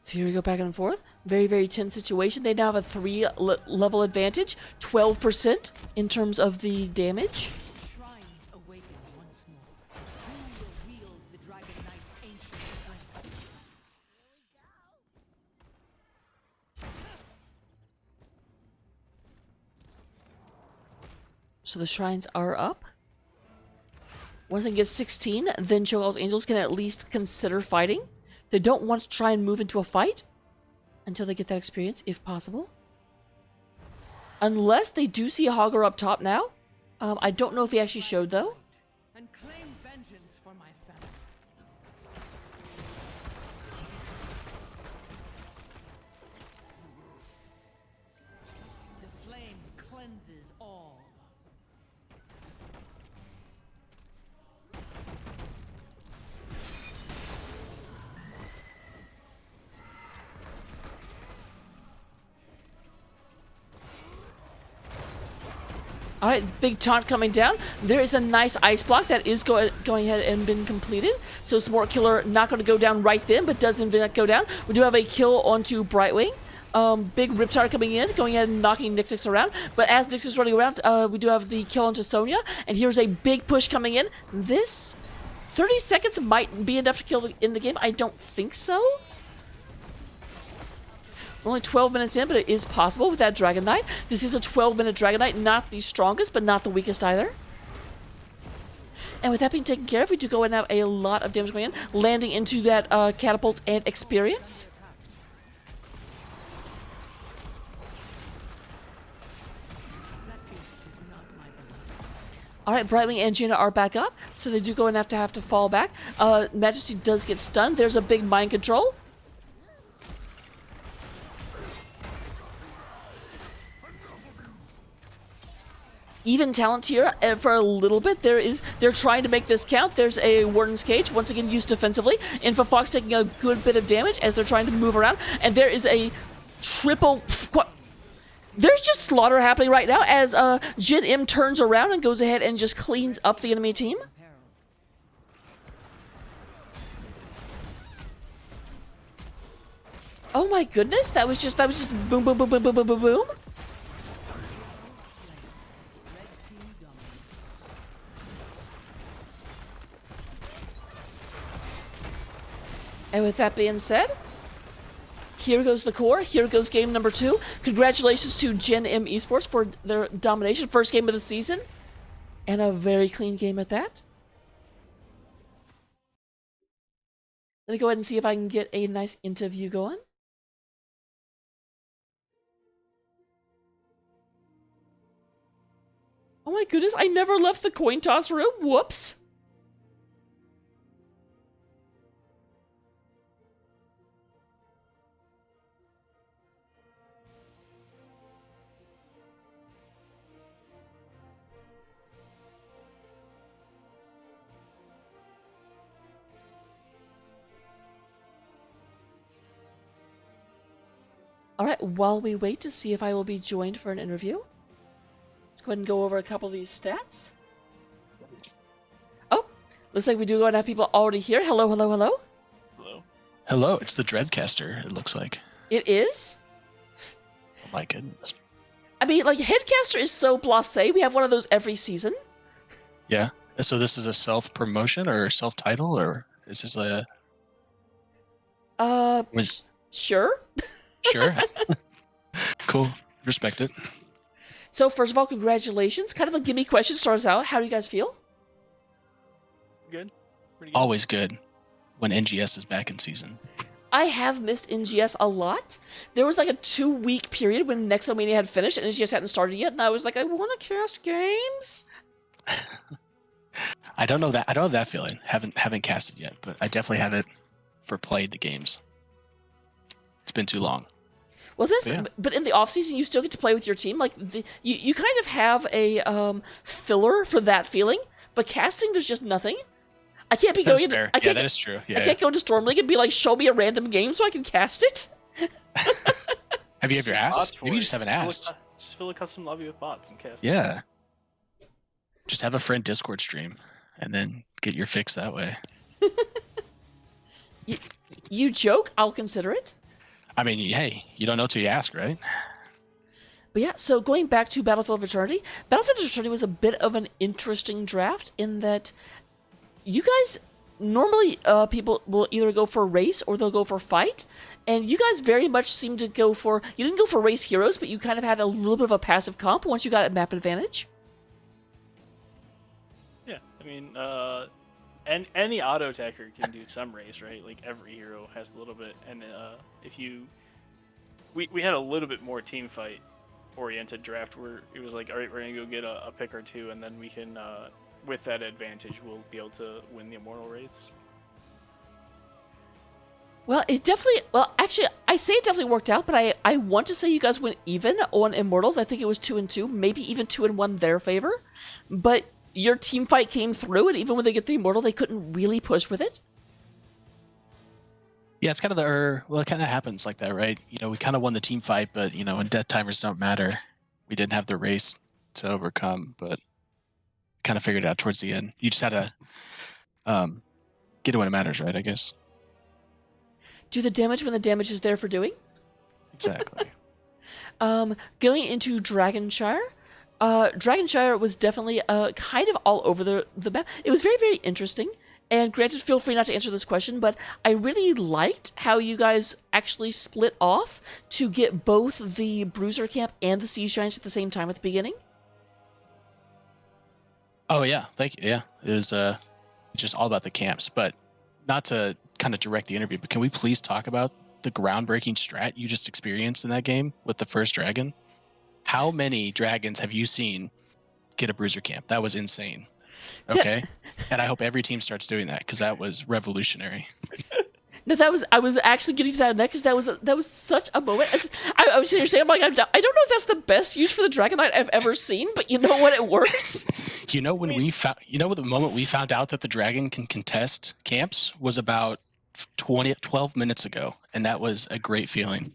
S2: So here we go back and forth. Very, very tense situation. They now have a 3 level advantage. 12% in terms of the damage.
S8: Shrines awaken once more. Who will wield the Dragon Knight's ancient strength?
S2: So the shrines are up. Once they get 16, then Cho'Gall's Angels can at least consider fighting. They don't want to try and move into a fight until they get that experience, if possible. Unless they do see a Hogger up top now. I don't know if he actually showed, though.
S8: And claim vengeance for my family. The flame cleanses all.
S2: Alright, big taunt coming down. There is a nice ice block that is going ahead and been completed. So Smart Killer not going to go down right then, but does in fact go down. We do have a kill onto Brightwing. Big Riptide coming in, going ahead and knocking Nixix around. But as Nixix is running around, we do have the kill onto Sonya. And here's a big push coming in. This 30 seconds might be enough to kill in the game. I don't think so. We're only 12 minutes in, but it is possible with that Dragon Knight. This is a 12-minute Dragon Knight, not the strongest, but not the weakest either. And with that being taken care of, we do go and have a lot of damage going in, landing into that catapults and experience. Alright, Brightwing and Gina are back up, so they do go and have to fall back. Majesty does get stunned. There's a big mind control. Even talent here for a little bit. They're trying to make this count. There's a Warden's Cage, once again used defensively. Infa Fox taking a good bit of damage as they're trying to move around. And there is a triple... There's just slaughter happening right now as Gen.M turns around and goes ahead and just cleans up the enemy team. Oh my goodness, that was just boom, boom, boom, boom, boom, boom, boom, boom. And with that being said, here goes the core. Here goes game number 2. Congratulations to Gen.M eSports for their domination. First game of the season. And a very clean game at that. Let me go ahead and see if I can get a nice interview going. Oh my goodness, I never left the coin toss room. Whoops. Alright, while we wait to see if I will be joined for an interview, let's go ahead and go over a couple of these stats. Looks like we do go and have people already here. Hello, hello, hello.
S9: Hello.
S10: Hello, it's the Dreadcaster, it looks like.
S2: It is?
S10: Oh my goodness.
S2: I mean, like, Headcaster is so blasé. We have one of those every season.
S10: Yeah. So this is a self-promotion or self-title, or is this a...
S2: Sure.
S10: Sure. Cool. Respect it.
S2: So, first of all, congratulations. Kind of a gimme question to start us out. How do you guys feel?
S9: Good. Pretty good.
S10: Always good when NGS is back in season.
S2: I have missed NGS a lot. There was like a 2-week period when Nexomania had finished and NGS hadn't started yet, and I was like, I want to cast games.
S10: I don't know that feeling. Haven't casted yet, but I definitely haven't played the games. It's been too long.
S2: Well, but in the off season, you still get to play with your team. Like you kind of have a filler for that feeling. But casting, there's just nothing. I can't be
S10: That's
S2: going.
S10: fair.
S2: Into,
S10: That is true. Yeah.
S2: I can't go into Storm League and be like, show me a random game so I can cast it.
S10: Have you ever
S9: Bots
S10: asked?
S9: for
S10: Maybe you
S9: it.
S10: just haven't asked.
S9: Just fill a custom lobby with bots and cast.
S10: Yeah. Just have a friend Discord stream, and then get your fix that way.
S2: You joke? I'll consider it.
S10: I mean, hey, you don't know till you ask, right?
S2: But yeah, so going back to Battlefield of Eternity, Battlefield of Eternity was a bit of an interesting draft in that you guys normally people will either go for race or they'll go for fight, and you guys very much seem to go for, you didn't go for race heroes, but you kind of had a little bit of a passive comp once you got a map advantage.
S9: Yeah, I mean, and any auto attacker can do some race, right? Like every hero has a little bit, and if you, we had a little bit more team fight oriented draft where it was like, all right, we're gonna go get a pick or two, and then we can, with that advantage, we'll be able to win the immortal race.
S2: Well, actually, I say it definitely worked out, but I want to say you guys went even on Immortals. I think it was 2-2, maybe even 2-1 their favor. But your team fight came through, and even when they get the Immortal, they couldn't really push with it.
S10: Yeah, it's kind of it kind of happens like that, right? You know, we kind of won the team fight, but, you know, when death timers don't matter, we didn't have the race to overcome, but kind of figured it out towards the end. You just had to get it when it matters, right, I guess?
S2: Do the damage when the damage is there for doing.
S10: Exactly.
S2: Going into Dragonshire. Dragonshire was definitely kind of all over the map. It was very, very interesting. And granted, feel free not to answer this question, but I really liked how you guys actually split off to get both the Bruiser camp and the Siege Giants at the same time at the beginning.
S10: Oh, yeah. Thank you. Yeah. It was just all about the camps, but not to kind of direct the interview, but can we please talk about the groundbreaking strat you just experienced in that game with the first dragon? How many dragons have you seen get a Bruiser camp? That was insane. Okay. And I hope every team starts doing that because that was revolutionary.
S2: No, I was actually getting to that next because that was such a moment. I was saying, I'm like, I don't know if that's the best use for the Dragon Knight I've ever seen, but you know what, it works.
S10: You know when the moment we found out that the dragon can contest camps was about 12 minutes ago, and that was a great feeling.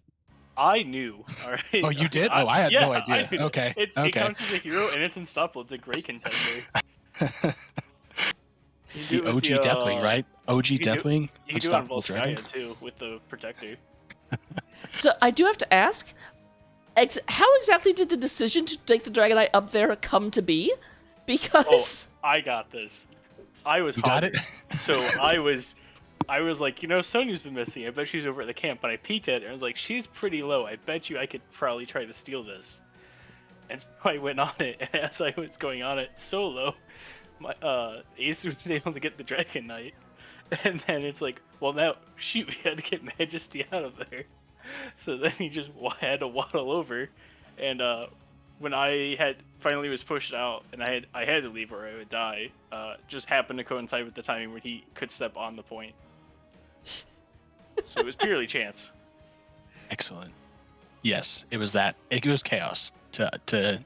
S9: I knew. All right.
S10: Oh, you did? I had no idea. Okay.
S9: It counts as a hero, and it's unstoppable. It's a great contender.
S10: It's the OG Deathwing, right? OG Deathwing.
S9: You can do it on Volskaya too with the protector.
S2: So I do have to ask, how exactly did the decision to take the Dragon Knight up there come to be? Because
S9: I got this. I was hungry.
S10: Got it?
S9: So I was like, Sonya's been missing. I bet she's over at the camp. But I peeked at her and I was like, she's pretty low. I bet you I could probably try to steal this. And so I went on it, and as I was going on it solo, my Ace was able to get the Dragon Knight. And then it's like, well, now, shoot, we had to get Majesty out of there. So then he just had to waddle over. And when I had finally was pushed out, and I had to leave or I would die, just happened to coincide with the timing where he could step on the point. So it was purely chance.
S10: Excellent. Yes, it was that. It was chaos. To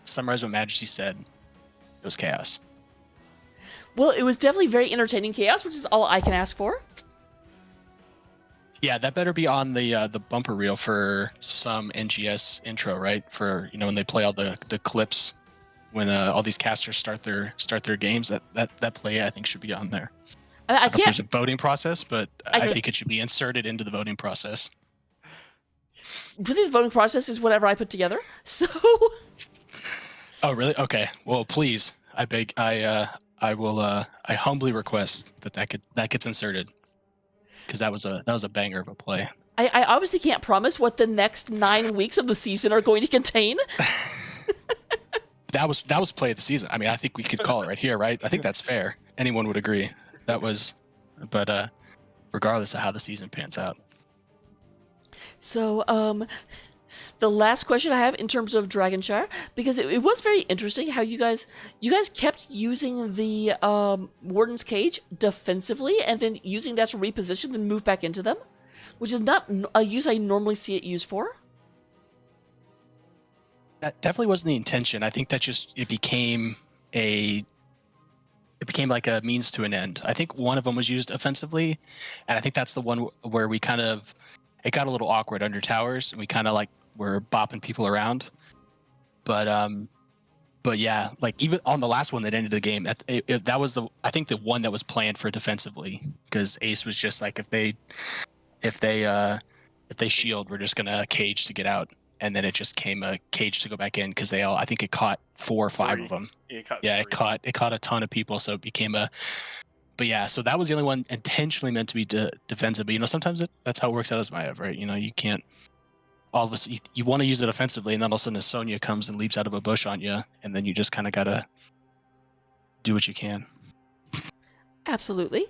S10: summarize what Majesty said, it was chaos.
S2: Well, it was definitely very entertaining chaos, which is all I can ask for.
S10: Yeah, that better be on the bumper reel for some NGS intro, right? For when they play all the clips when all these casters start their games. That play I think should be on there.
S2: I
S10: don't know if
S2: can't.
S10: there's a voting process, but I
S2: can't-
S10: think it should be inserted into the voting process.
S2: Really, the voting process is whatever I put together. So.
S10: Oh, really? Okay. Well, please, I beg, I will, I humbly request that gets inserted, because that was a banger of a play.
S2: I obviously can't promise what the next 9 weeks of the season are going to contain.
S10: That was play of the season. I mean, I think we could call it right here, right? I think that's fair. Anyone would agree. That was, but regardless of how the season pans out.
S2: So, the last question I have in terms of Dragonshire, because it was very interesting how you guys kept using the Warden's Cage defensively and then using that to reposition and move back into them, which is not a use I normally see it used for.
S10: That definitely wasn't the intention. I think that just it became like a means to an end. I think one of them was used offensively, and I think that's the one where we kind of it got a little awkward under towers, and we kind of like were bopping people around. But yeah, like even on the last one that ended the game, that was I think the one that was planned for defensively, because Ace was just like if they shield, we're just gonna cage to get out. And then it just came a cage to go back in, because I think it caught 4 or 5 of them. It caught a ton of people, so it became but yeah, so that was the only one intentionally meant to be defensive. But sometimes that's how it works out as Maiev, right? You can't all of a sudden you want to use it offensively, and then all of a sudden a Sonya comes and leaps out of a bush on you, and then you just kind of gotta do what you can.
S2: Absolutely.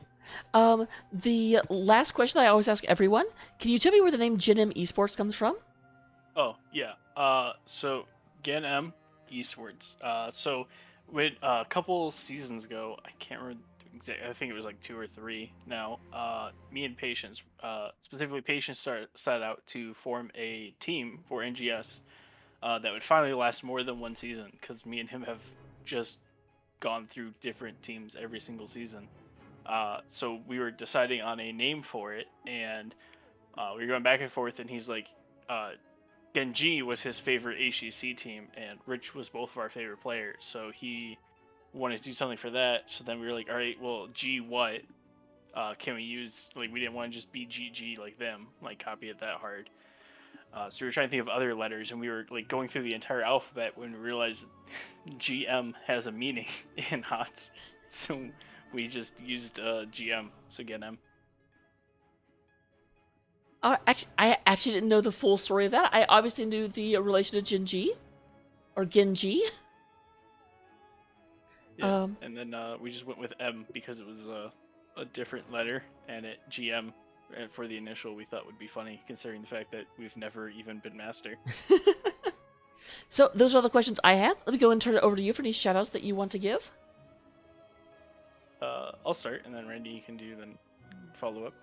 S2: The last question I always ask everyone: can you tell me where the name Gen.M eSports comes from?
S9: Oh, yeah. So Gen.M eSports. So with a couple seasons ago, I can't remember exactly, I think it was like 2 or 3 now, me and Patience, specifically Patience set out to form a team for NGS that would finally last more than 1 season, because me and him have just gone through different teams every single season. So we were deciding on a name for it, and we were going back and forth, and he's like, Genji was his favorite HEC team, and Rich was both of our favorite players, so he wanted to do something for that. So then we were like, all right, well, G what can we use? Like, we didn't want to just be GG like them, like copy it that hard. So we were trying to think of other letters, and we were like going through the entire alphabet when we realized GM has a meaning in HOTS. So we just used GM, so Gen.M.
S2: I actually didn't know the full story of that. I obviously knew the relation to Genji, or Genji.
S9: Yeah, and then we just went with M because it was a different letter, and it GM for the initial we thought would be funny, considering the fact that we've never even been master.
S2: So those are all the questions I had. Let me go and turn it over to you for any shoutouts that you want to give.
S9: I'll start, and then Randy, you can do then follow up.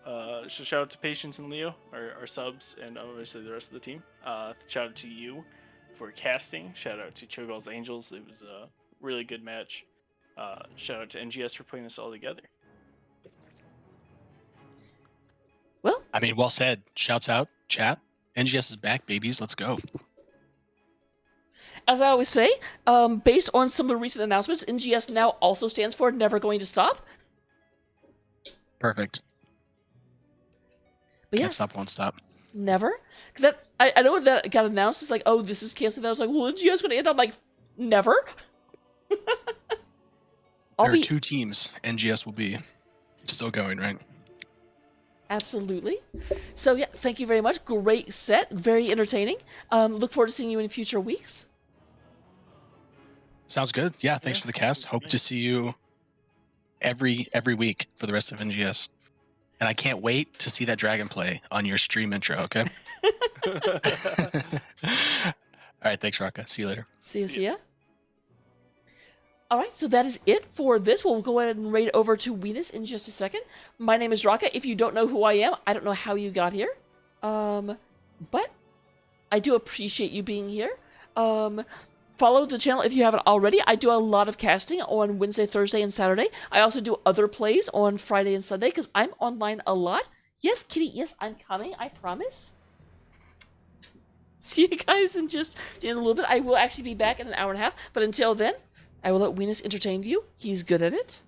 S9: So shout out to Patience and Leo, our subs, and obviously the rest of the team. Shout out to you for casting. Shout out to Cho'gall's Angels. It was a really good match. Shout out to NGS for putting this all together.
S2: Well,
S10: I mean, well said. Shouts out, chat. NGS is back, babies. Let's go.
S2: As I always say, based on some of the recent announcements, NGS now also stands for Never Going to Stop.
S10: Perfect.
S2: But
S10: Can't stop, won't stop.
S2: Never. Because I know when that got announced, it's like, oh, this is canceled. I was like, well, NGS going to end? I'm like, never.
S10: There are 2 teams. NGS will be still going, right?
S2: Absolutely. So yeah, thank you very much. Great set, very entertaining. Look forward to seeing you in future weeks.
S10: Sounds good. Yeah, thanks for the cast. Hope to see you every week for the rest of NGS. And I can't wait to see that dragon play on your stream intro, okay? All right, thanks, Raka. See you later.
S2: See ya. All right, so that is it for this. We'll go ahead and raid over to Weenus in just a second. My name is Raka. If you don't know who I am, I don't know how you got here. But I do appreciate you being here. Follow the channel if you haven't already. I do a lot of casting on Wednesday, Thursday, and Saturday. I also do other plays on Friday and Sunday because I'm online a lot. Yes, Kitty, yes, I'm coming. I promise. See you guys in a little bit. I will actually be back in an hour and a half. But until then, I will let Venus entertain you. He's good at it.